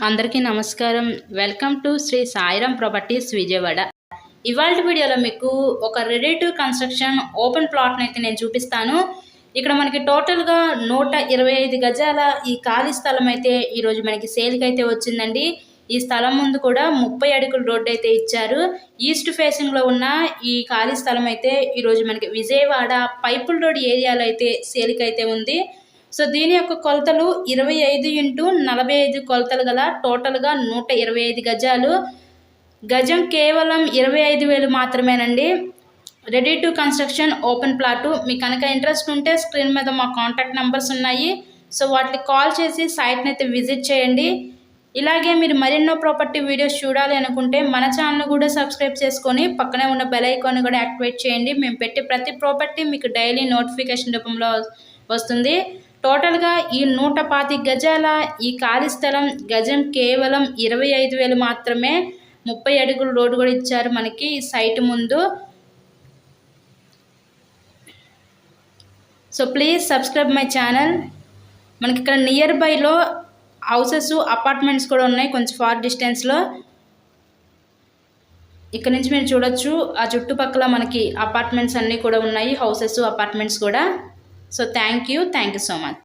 అందరికీ నమస్కారం. Welcome to Shri Sairam properties Vijayawada. ఇవాల్టి వీడియోలో మీకు ఒక రెడీ టు కన్స్ట్రక్షన్ ఓపెన్ ప్లాట్ని అయితే నేను చూపిస్తాను. ఇక్కడ మనకి టోటల్గా 125 గజాల ఈ ఖాళీ స్థలం అయితే ఈరోజు మనకి సేల్కి అయితే వచ్చిందండి. ఈ స్థలం ముందు కూడా 30 అడుగుల రోడ్డు అయితే ఇచ్చారు. ఈస్ట్ ఫేసింగ్లో ఉన్న ఈ ఖాళీ స్థలం అయితే ఈరోజు మనకి విజయవాడ పైపుల్ రోడ్ ఏరియాలో అయితే సేల్కి అయితే ఉంది. సో దీని యొక్క కొలతలు 25x45 కొలతలు గల టోటల్గా 125 గజాలు. గజం కేవలం 25,000 మాత్రమేనండి. Ready to construction open plot. మీకు కనుక ఇంట్రెస్ట్ ఉంటే స్క్రీన్ మీద మా కాంటాక్ట్ నెంబర్స్ ఉన్నాయి. సో వాటికి కాల్ చేసి సైట్ని అయితే విజిట్ చేయండి. ఇలాగే మీరు మరెన్నో ప్రాపర్టీ వీడియోస్ చూడాలి అనుకుంటే మన ఛానల్ కూడా సబ్స్క్రైబ్ చేసుకొని పక్కనే ఉన్న బెల్ ఐకాన్ కూడా యాక్టివేట్ చేయండి. మేము పెట్టే ప్రతి ప్రాపర్టీ మీకు డైలీ నోటిఫికేషన్ రూపంలో వస్తుంది. టోటల్గా ఈ 125 గజాల ఈ ఖాళీ స్థలం గజం కేవలం 25,000 మాత్రమే. 30 అడుగుల రోడ్డు కూడా ఇచ్చారు మనకి ఈ సైట్ ముందు. So please subscribe my channel. మనకి ఇక్కడ నియర్ బైలో హౌసెస్ అపార్ట్మెంట్స్ కూడా ఉన్నాయి కొంచెం ఫార్ డిస్టెన్స్లో. ఇక్కడ నుంచి మీరు చూడొచ్చు ఆ చుట్టుపక్కల మనకి అపార్ట్మెంట్స్ అన్నీ కూడా ఉన్నాయి, హౌసెస్ అపార్ట్మెంట్స్ కూడా. So thank you so much.